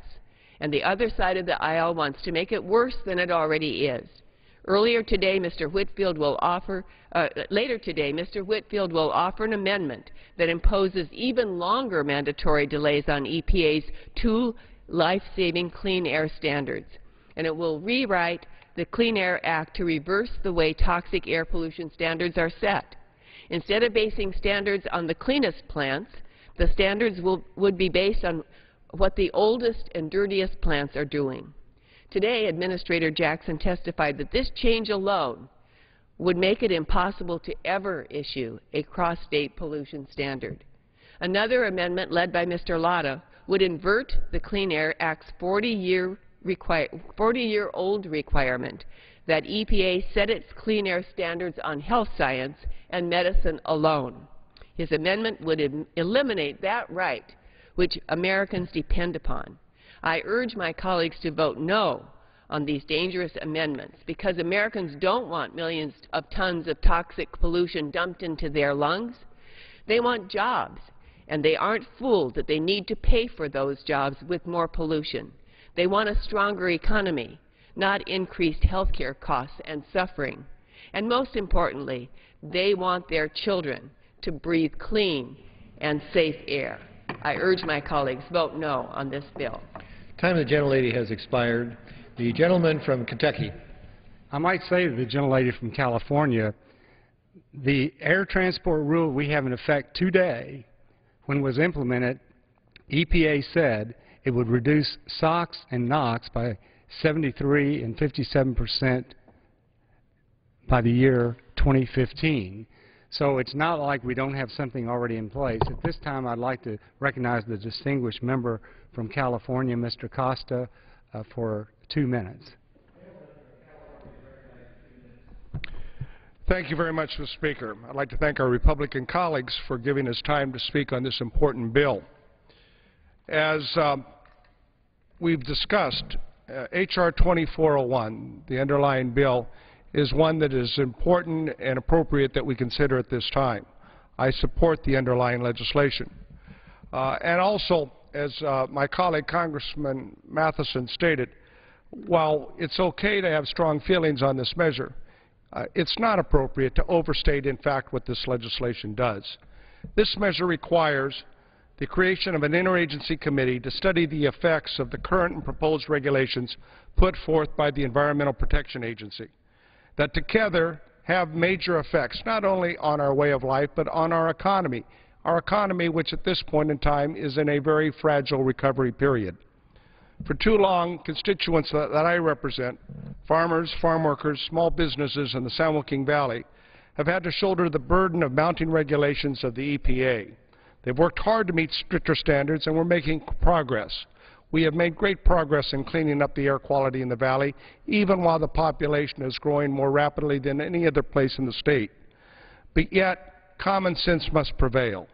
And the other side of the aisle wants to make it worse than it already is. Later today, Mr. Whitfield will offer an amendment that imposes even longer mandatory delays on EPA's 2 life-saving clean air standards. And it will rewrite the Clean Air Act to reverse the way toxic air pollution standards are set. Instead of basing standards on the cleanest plants, the standards would be based on what the oldest and dirtiest plants are doing. Today, Administrator Jackson testified that this change alone would make it impossible to ever issue a cross-state pollution standard. Another amendment led by Mr. Latta would invert the Clean Air Act's 40-year-old requirement that EPA set its clean air standards on health science and medicine alone. His amendment would eliminate that right which Americans depend upon. I urge my colleagues to vote no on these dangerous amendments because Americans don't want millions of tons of toxic pollution dumped into their lungs. They want jobs, and they aren't fooled that they need to pay for those jobs with more pollution. They want a stronger economy, not increased health care costs and suffering. And most importantly, they want their children to breathe clean and safe air. I urge my colleagues vote no on this bill. Time of the gentlelady has expired. The gentleman from Kentucky. I might say to the gentlelady from California, the air transport rule we have in effect today, when it was implemented, EPA said it would reduce SOx and NOx by 73 and 57% by the year 2015. So it's not like we don't have something already in place. At this time, I'd like to recognize the distinguished member from California, Mr. Costa, for 2 minutes. Thank you very much, Mr. Speaker. I'd like to thank our Republican colleagues for giving us time to speak on this important bill. As we've discussed, H.R. 2401, the underlying bill, is one that is important and appropriate that we consider at this time. I support the underlying legislation. And also, as my colleague Congressman Matheson stated, while it's okay to have strong feelings on this measure, it's not appropriate to overstate, in fact, what this legislation does. This measure requires the creation of an interagency committee to study the effects of the current and proposed regulations put forth by the Environmental Protection Agency, that together have major effects not only on our way of life but on our economy which at this point in time is in a very fragile recovery period. For too long, constituents that I represent, farmers, farm workers, small businesses in the San Joaquin Valley, have had to shoulder the burden of mounting regulations of the EPA. They've worked hard to meet stricter standards, and we're making progress. We have made great progress in cleaning up the air quality in the valley, even while the population is growing more rapidly than any other place in the state. But yet, common sense must prevail.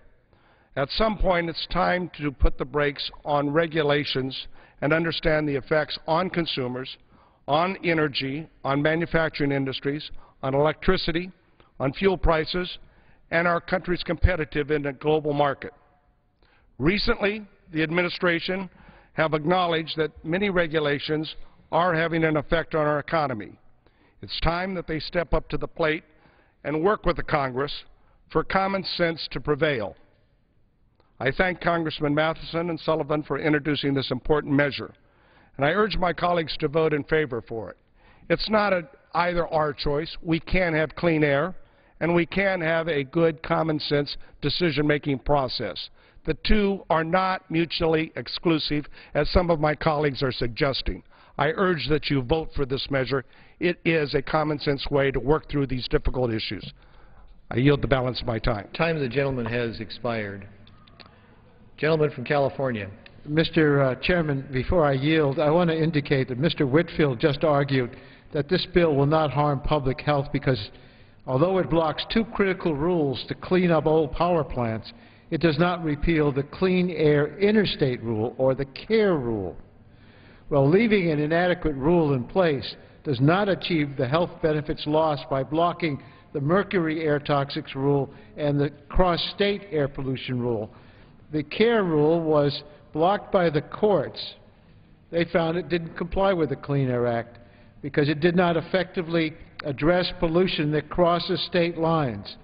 At some point, it's time to put the brakes on regulations and understand the effects on consumers, on energy, on manufacturing industries, on electricity, on fuel prices, and our country's competitive in a global market. Recently, the administration have acknowledged that many regulations are having an effect on our economy. It's time that they step up to the plate and work with the Congress for common sense to prevail. I thank Congressman Matheson and Sullivan for introducing this important measure, and I urge my colleagues to vote in favor for it. It's not an either-or choice. We can have clean air, and we can have a good common sense decision-making process. The two are not mutually exclusive, as some of my colleagues are suggesting. I urge that you vote for this measure. It is a common sense way to work through these difficult issues. I yield the balance of my time. Time of the gentleman has expired. Gentleman from California. Mr. Chairman, before I yield, I want to indicate that Mr. Whitfield just argued that this bill will not harm public health because although it blocks two critical rules to clean up old power plants, it does not repeal the Clean Air Interstate Rule or the CARE Rule. Well, leaving an inadequate rule in place does not achieve the health benefits lost by blocking the mercury air toxics rule and the cross-state air pollution rule. The CARE Rule was blocked by the courts. They found it didn't comply with the Clean Air Act because it did not effectively address pollution that crosses state lines.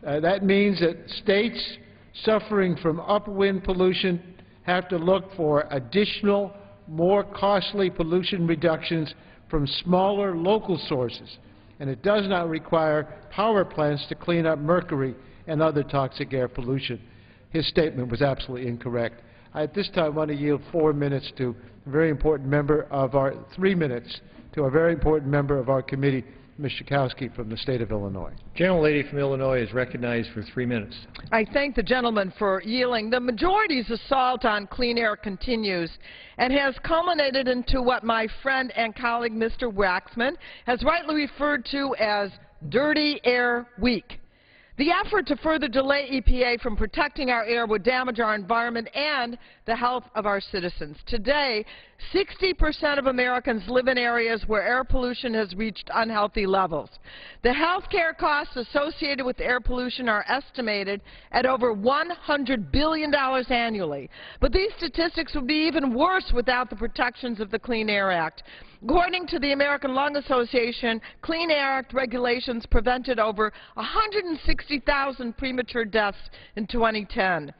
That means that states suffering from upwind pollution have to look for additional, more costly pollution reductions from smaller local sources. And it does not require power plants to clean up mercury and other toxic air pollution. His statement was absolutely incorrect. I at this time want to yield 4 minutes to a very important member of our, 3 minutes to a very important member of our committee, Ms. Schakowsky from the state of Illinois. Gentlelady from Illinois is recognized for 3 minutes. I thank the gentleman for yielding. The majority's assault on clean air continues and has culminated into what my friend and colleague Mr. Waxman has rightly referred to as Dirty Air Week. The effort to further delay EPA from protecting our air would damage our environment and the health of our citizens. Today, 60% of Americans live in areas where air pollution has reached unhealthy levels. The health care costs associated with air pollution are estimated at over $100 billion annually. But these statistics would be even worse without the protections of the Clean Air Act. According to the American Lung Association, Clean Air Act regulations prevented over 160,000 premature deaths in 2010.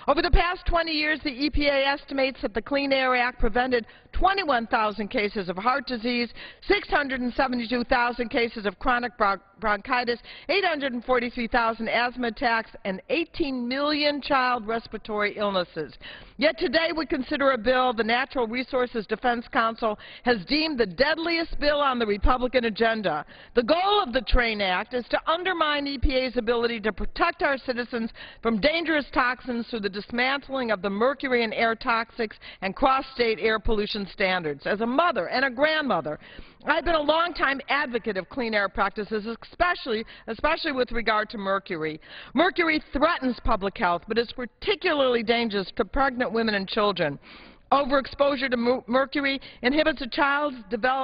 Over the past 20 years, the EPA estimates that the Clean Air Act prevented 21,000 cases of heart disease, 672,000 cases of chronic bronchitis, 843,000 asthma attacks, and 18 million child respiratory illnesses. Yet today we consider a bill the Natural Resources Defense Council has deemed the deadliest bill on the Republican agenda. The goal of the TRAIN Act is to undermine EPA's ability to protect our citizens from dangerous toxins through the dismantling of the mercury and air toxics and cross-state air pollution standards. As a mother and a grandmother, I've been a long-time advocate of clean air practices, especially with regard to mercury. Mercury threatens public health, but is particularly dangerous to pregnant women and children. Overexposure to mercury inhibits a child's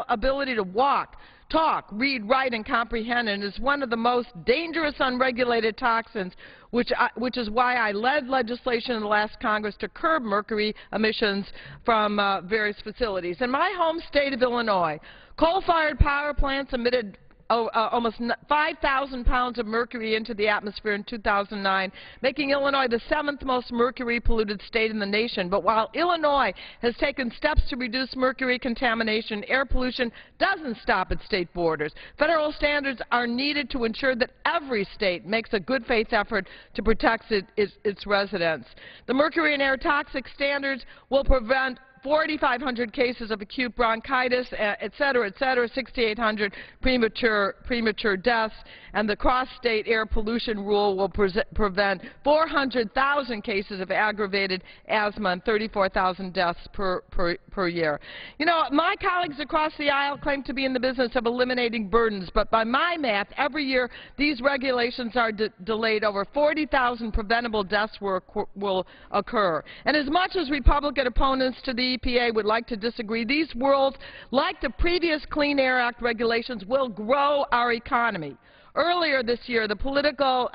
ability to walk, talk, read, write, and comprehend, and is one of the most dangerous unregulated toxins, which is why I led legislation in the last Congress to curb mercury emissions from various facilities. In my home state of Illinois, coal-fired power plants emitted almost 5,000 pounds of mercury into the atmosphere in 2009, making Illinois the 7th most mercury-polluted state in the nation. But while Illinois has taken steps to reduce mercury contamination, air pollution doesn't stop at state borders. Federal standards are needed to ensure that every state makes a good faith effort to protect its residents. The mercury and air toxic standards will prevent 4,500 cases of acute bronchitis, et cetera, 6,800 premature deaths, and the cross-state air pollution rule will prevent 400,000 cases of aggravated asthma and 34,000 deaths per year. You know, my colleagues across the aisle claim to be in the business of eliminating burdens, but by my math, every year these regulations are delayed. Over 40,000 preventable deaths will occur. And as much as Republican opponents to the EPA would like to disagree, these rules, like the previous Clean Air Act regulations, will grow our economy. Earlier this year, the Political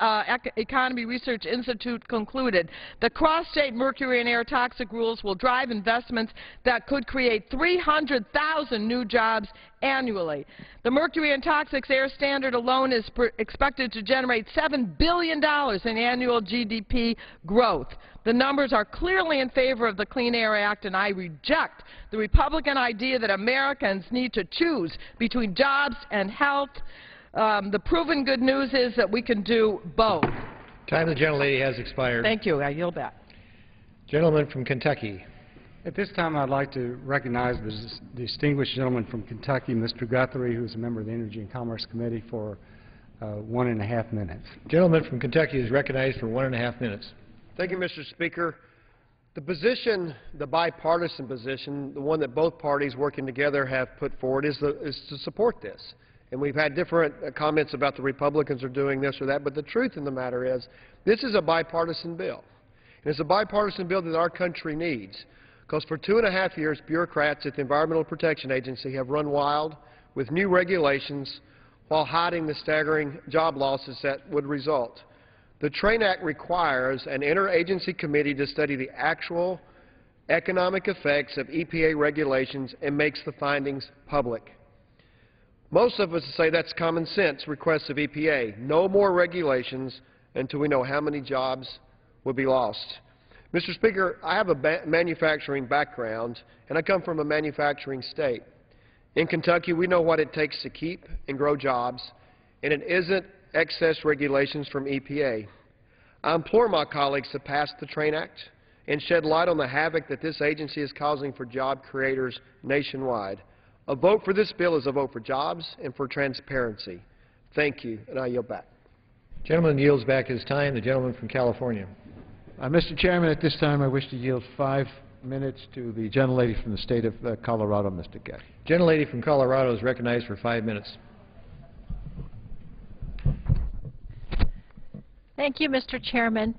Economy Research Institute concluded the cross-state mercury and air toxic rules will drive investments that could create 300,000 new jobs annually. The mercury and toxics air standard alone is expected to generate $7 billion in annual GDP growth. The numbers are clearly in favor of the Clean Air Act, and I reject the Republican idea that Americans need to choose between jobs and health. The proven good news is that we can do both. Time of the gentlelady has expired. Thank you. I yield back. Gentleman from Kentucky. At this time, I'd like to recognize the distinguished gentleman from Kentucky, Mr. Guthrie, who is a member of the Energy and Commerce Committee, for 1.5 minutes. Gentleman from Kentucky is recognized for 1.5 minutes. Thank you, Mr. Speaker. The position, the bipartisan position, the one that both parties working together have put forward is to support this. And we've had different comments about the Republicans are doing this or that, but the truth in the matter is this is a bipartisan bill. And it's a bipartisan bill that our country needs, because for 2.5 years, bureaucrats at the Environmental Protection Agency have run wild with new regulations while hiding the staggering job losses that would result. The TRAIN Act requires an interagency committee to study the actual economic effects of EPA regulations and makes the findings public. Most of us say that's common sense requests of EPA. No more regulations until we know how many jobs will be lost. Mr. Speaker, I have a manufacturing background, and I come from a manufacturing state. In Kentucky, we know what it takes to keep and grow jobs, and it isn't excess regulations from EPA. I implore my colleagues to pass the TRAIN Act and shed light on the havoc that this agency is causing for job creators nationwide. A vote for this bill is a vote for jobs and for transparency. Thank you, and I yield back. Gentleman yields back his time. The gentleman from California. Mr. Chairman, at this time I wish to yield 5 minutes to the gentlelady from the state of Colorado, Mr. Getty. Gentlelady from Colorado is recognized for 5 minutes. Thank you, Mr. Chairman.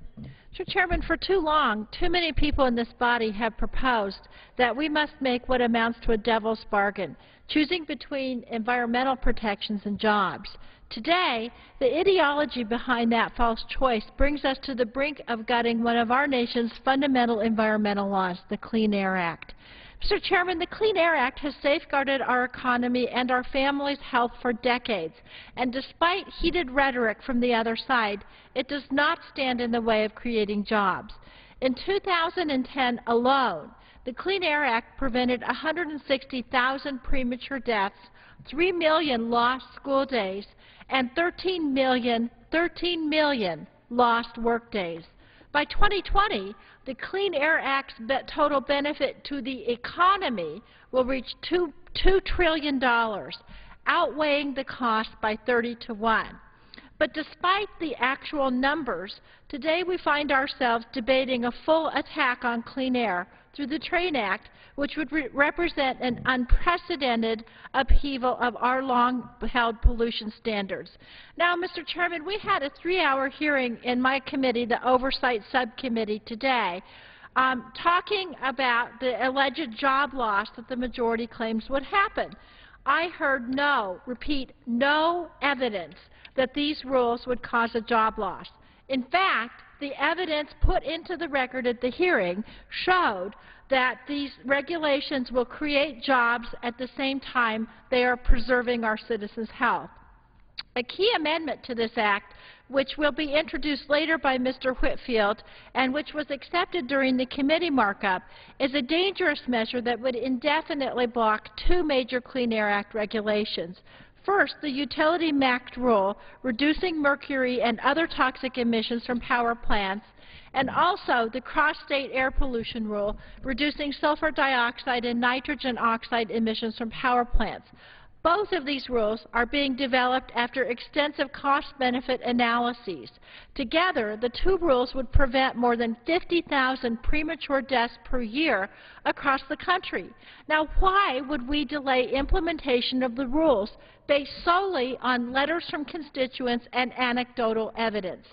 Mr. Chairman, for too long, too many people in this body have proposed that we must make what amounts to a devil's bargain, choosing between environmental protections and jobs. Today, the ideology behind that false choice brings us to the brink of gutting one of our nation's fundamental environmental laws, the Clean Air Act. Mr. Chairman, the Clean Air Act has safeguarded our economy and our families' health for decades, and despite heated rhetoric from the other side, it does not stand in the way of creating jobs. In 2010 alone, the Clean Air Act prevented 160,000 premature deaths, 3 million lost school days, and 13 million lost work days. By 2020, the Clean Air Act's total benefit to the economy will reach $2 trillion, outweighing the cost by 30 to 1. But despite the actual numbers, today we find ourselves debating a full attack on clean air through the TRAIN Act, which would represent an unprecedented upheaval of our long-held pollution standards. Now, Mr. Chairman, we had a 3-hour hearing in my committee, the Oversight Subcommittee, today talking about the alleged job loss that the majority claims would happen. I heard no, repeat, no evidence that these rules would cause a job loss. In fact, the evidence put into the record at the hearing showed that these regulations will create jobs at the same time they are preserving our citizens' health. A key amendment to this act, which will be introduced later by Mr. Whitfield and which was accepted during the committee markup, is a dangerous measure that would indefinitely block two major Clean Air Act regulations. First, the utility MACT rule, reducing mercury and other toxic emissions from power plants, and also the cross-state air pollution rule, reducing sulfur dioxide and nitrogen oxide emissions from power plants. Both of these rules are being developed after extensive cost-benefit analyses. Together, the two rules would prevent more than 50,000 premature deaths per year across the country. Now, why would we delay implementation of the rules based solely on letters from constituents and anecdotal evidence?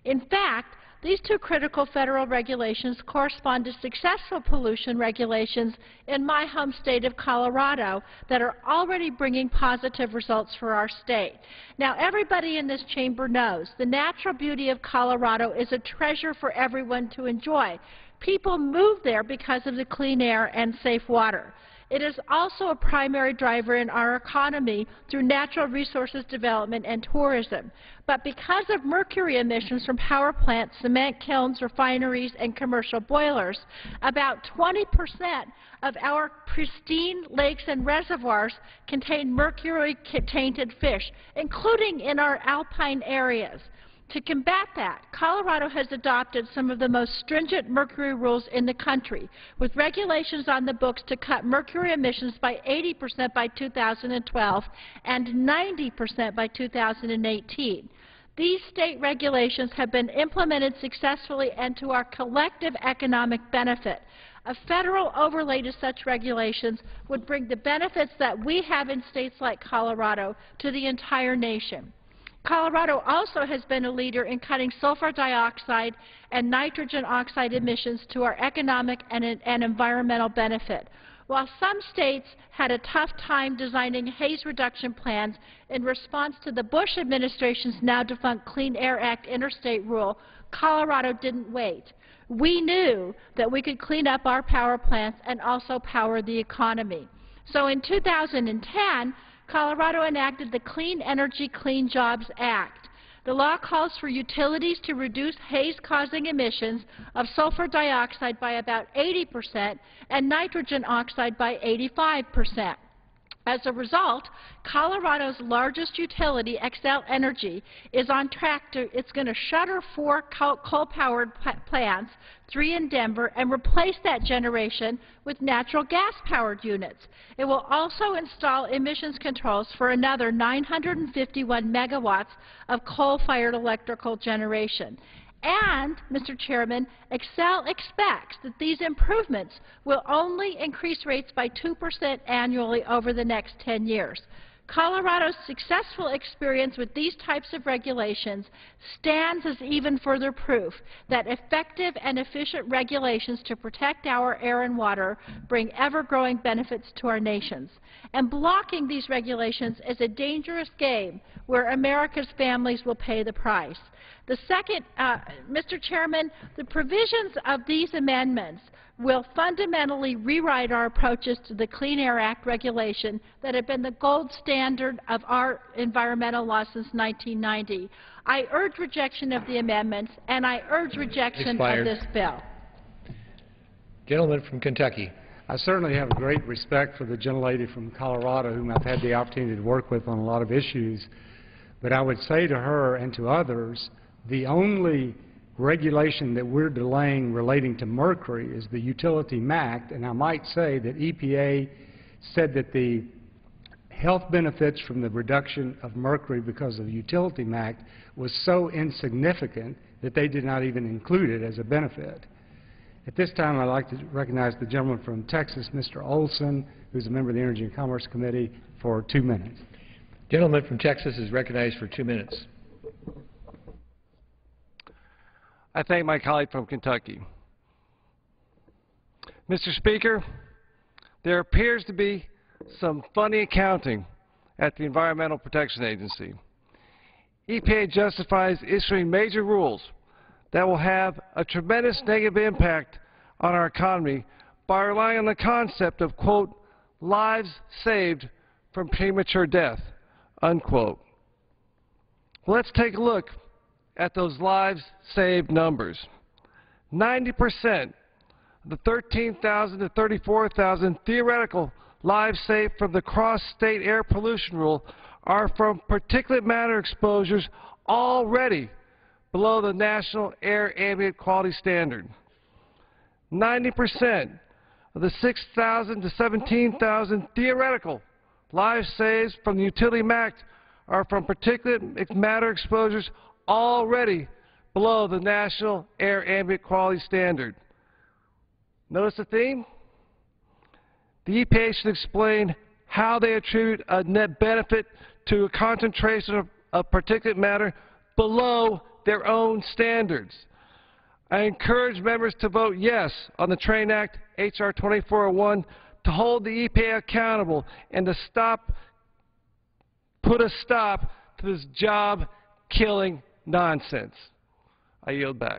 In fact, these two critical federal regulations correspond to successful pollution regulations in my home state of Colorado that are already bringing positive results for our state. Now, everybody in this chamber knows the natural beauty of Colorado is a treasure for everyone to enjoy. People move there because of the clean air and safe water. It is also a primary driver in our economy through natural resources development and tourism. But because of mercury emissions from power plants, cement kilns, refineries, and commercial boilers, about 20% of our pristine lakes and reservoirs contain mercury-tainted fish, including in our alpine areas. To combat that, Colorado has adopted some of the most stringent mercury rules in the country, with regulations on the books to cut mercury emissions by 80% by 2012 and 90% by 2018. These state regulations have been implemented successfully and to our collective economic benefit. A federal overlay to such regulations would bring the benefits that we have in states like Colorado to the entire nation. Colorado also has been a leader in cutting sulfur dioxide and nitrogen oxide emissions to our economic and environmental benefit. While some states had a tough time designing haze reduction plans in response to the Bush administration's now defunct Clean Air Act interstate rule, Colorado didn't wait. We knew that we could clean up our power plants and also power the economy. So in 2010, Colorado enacted the Clean Energy, Clean Jobs Act. The law calls for utilities to reduce haze-causing emissions of sulfur dioxide by about 80% and nitrogen oxide by 85%. As a result, Colorado's largest utility, Xcel Energy, is on track to, it's going to shutter 4 coal-powered plants, 3 in Denver, and replace that generation with natural gas-powered units. It will also install emissions controls for another 951 megawatts of coal-fired electrical generation. And, Mr. Chairman, Xcel expects that these improvements will only increase rates by 2% annually over the next 10 years. Colorado's successful experience with these types of regulations stands as even further proof that effective and efficient regulations to protect our air and water bring ever-growing benefits to our nations. And blocking these regulations is a dangerous game where America's families will pay the price. The second, Mr. Chairman, the provisions of these amendments will fundamentally rewrite our approaches to the Clean Air Act regulation that have been the gold standard of our environmental law since 1990. I urge rejection of the amendments, and I urge rejection of this bill. Gentleman from Kentucky. I certainly have great respect for the gentlelady from Colorado, whom I've had the opportunity to work with on a lot of issues. But I would say to her and to others, the only regulation that we're delaying relating to mercury is the utility MACT, and I might say that EPA said that the health benefits from the reduction of mercury because of utility MACT was so insignificant that they did not even include it as a benefit. At this time, I'd like to recognize the gentleman from Texas, Mr. Olson, who's a member of the Energy and Commerce Committee, for 2 minutes. Gentleman from Texas is recognized for 2 minutes. I thank my colleague from Kentucky. Mr. Speaker, there appears to be some funny accounting at the Environmental Protection Agency. EPA justifies issuing major rules that will have a tremendous negative impact on our economy by relying on the concept of, quote, lives saved from premature death, unquote. Well, let's take a look at those lives saved numbers. 90% of the 13,000 to 34,000 theoretical lives saved from the cross-state air pollution rule are from particulate matter exposures already below the National Air Ambient Quality Standard. 90% of the 6,000 to 17,000 theoretical lives saved from the Utility Act are from particulate matter exposures already below the National Air Ambient Quality Standard. Notice the theme? The EPA should explain how they attribute a net benefit to a concentration of particulate matter below their own standards. I encourage members to vote yes on the TRAIN Act, H.R. 2401, to hold the EPA accountable and to put a stop to this job-killing nonsense. I yield back.